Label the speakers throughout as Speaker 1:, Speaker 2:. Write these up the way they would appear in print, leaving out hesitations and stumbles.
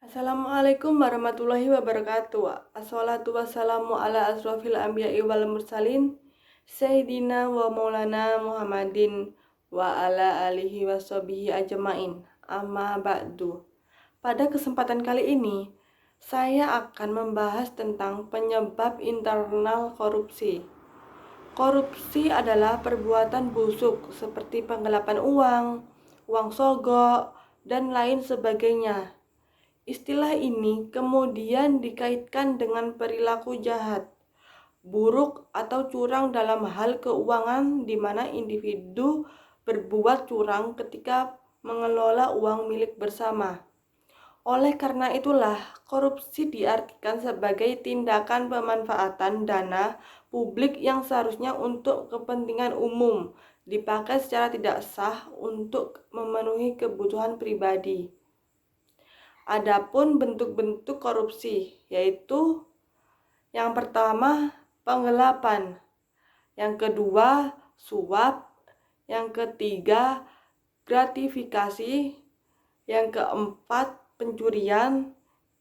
Speaker 1: Assalamualaikum warahmatullahi wabarakatuh. Assalatu wassalamu ala asrofil anbiya'i wal mursalin Sayyidina wa maulana Muhammadin wa ala alihi wa sahbihi ajmain. Amma ba'du. Pada kesempatan kali ini, saya akan membahas tentang penyebab internal korupsi. Korupsi adalah perbuatan busuk seperti penggelapan uang, uang sogok, dan lain sebagainya. Istilah ini kemudian dikaitkan dengan perilaku jahat, buruk atau curang dalam hal keuangan di mana individu berbuat curang ketika mengelola uang milik bersama. Oleh karena itulah, korupsi diartikan sebagai tindakan pemanfaatan dana publik yang seharusnya untuk kepentingan umum dipakai secara tidak sah untuk memenuhi kebutuhan pribadi. Adapun bentuk-bentuk korupsi, yaitu yang pertama penggelapan, yang kedua suap, yang ketiga gratifikasi, yang keempat pencurian,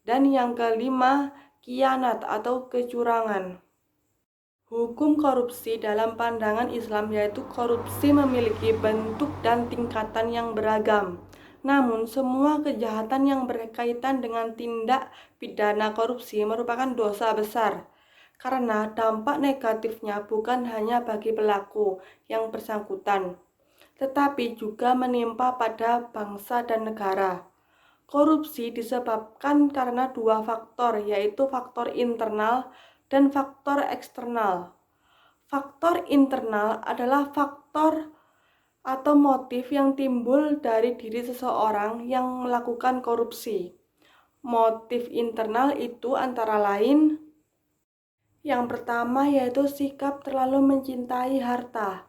Speaker 1: dan yang kelima khianat atau kecurangan. Hukum korupsi dalam pandangan Islam yaitu korupsi memiliki bentuk dan tingkatan yang beragam. Namun, semua kejahatan yang berkaitan dengan tindak pidana korupsi merupakan dosa besar, karena dampak negatifnya bukan hanya bagi pelaku yang bersangkutan, tetapi juga menimpa pada bangsa dan negara. Korupsi disebabkan karena dua faktor, yaitu faktor internal dan faktor eksternal. Faktor internal adalah faktor atau motif yang timbul dari diri seseorang yang melakukan korupsi. Motif internal itu antara lain yang pertama yaitu sikap terlalu mencintai harta.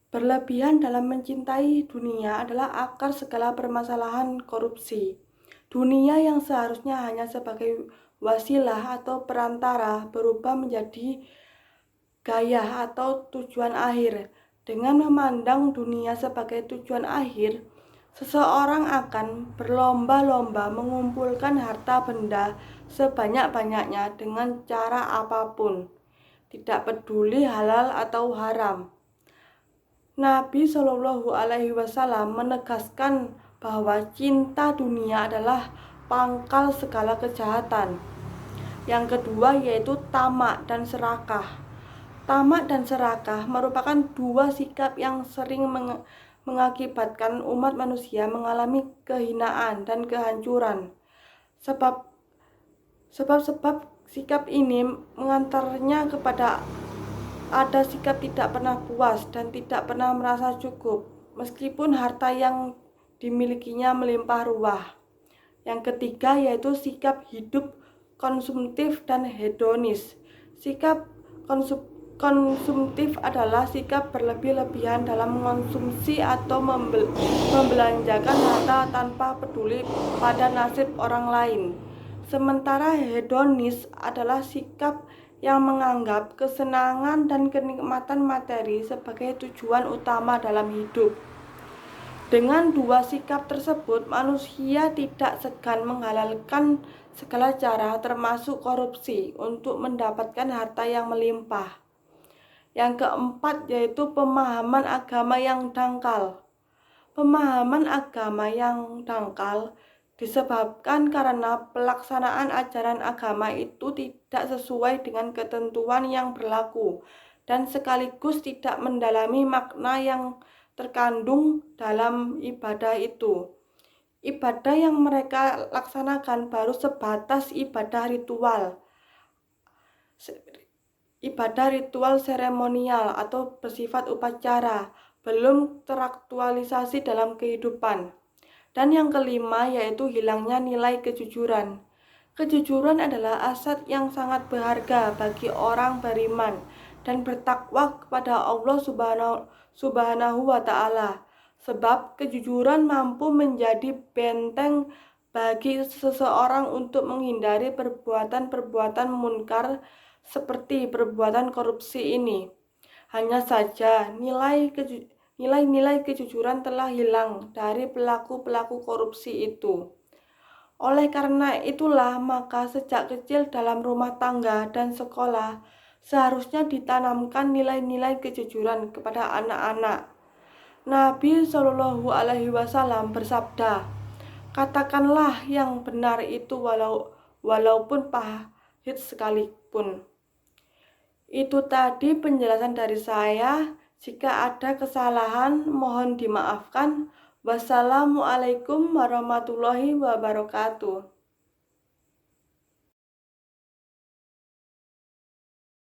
Speaker 1: Berlebihan dalam mencintai dunia adalah akar segala permasalahan korupsi. Dunia yang seharusnya hanya sebagai wasilah atau perantara berubah menjadi gaya atau tujuan akhir. Dengan memandang dunia sebagai tujuan akhir, seseorang akan berlomba-lomba mengumpulkan harta benda sebanyak-banyaknya dengan cara apapun, tidak peduli halal atau haram. Nabi Shallallahu Alaihi Wasallam menegaskan bahwa cinta dunia adalah pangkal segala kejahatan. Yang kedua yaitu tamak dan serakah. Tamak dan serakah merupakan dua sikap yang sering mengakibatkan umat manusia mengalami kehinaan dan kehancuran. Sebab sikap ini mengantarnya kepada ada sikap tidak pernah puas dan tidak pernah merasa cukup, meskipun harta yang dimilikinya melimpah ruah. Yang ketiga yaitu sikap hidup konsumtif dan hedonis. Sikap konsumtif adalah sikap berlebih-lebihan dalam mengonsumsi atau membelanjakan harta tanpa peduli pada nasib orang lain. Sementara hedonis adalah sikap yang menganggap kesenangan dan kenikmatan materi sebagai tujuan utama dalam hidup. Dengan dua sikap tersebut, manusia tidak segan menghalalkan segala cara termasuk korupsi untuk mendapatkan harta yang melimpah. Yang keempat yaitu pemahaman agama yang dangkal. Pemahaman agama yang dangkal disebabkan karena pelaksanaan ajaran agama itu tidak sesuai dengan ketentuan yang berlaku dan sekaligus tidak mendalami makna yang terkandung dalam ibadah itu. Ibadah yang mereka laksanakan baru sebatas ibadah ritual seremonial atau bersifat upacara, belum teraktualisasi dalam kehidupan. Dan yang kelima yaitu hilangnya nilai kejujuran. Kejujuran adalah aset yang sangat berharga bagi orang beriman dan bertakwa kepada Allah Subhanahu wa Ta'ala. Sebab kejujuran mampu menjadi benteng bagi seseorang untuk menghindari perbuatan-perbuatan munkar seperti perbuatan korupsi ini. Hanya saja nilai-nilai kejujuran telah hilang dari pelaku-pelaku korupsi itu. Oleh karena itulah, maka sejak kecil dalam rumah tangga dan sekolah seharusnya ditanamkan nilai-nilai kejujuran kepada anak-anak. Nabi Shallallahu Alaihi Wasallam bersabda, katakanlah yang benar itu walaupun pahit sekalipun. Itu tadi penjelasan dari saya. Jika ada kesalahan, mohon dimaafkan. Wassalamualaikum warahmatullahi wabarakatuh.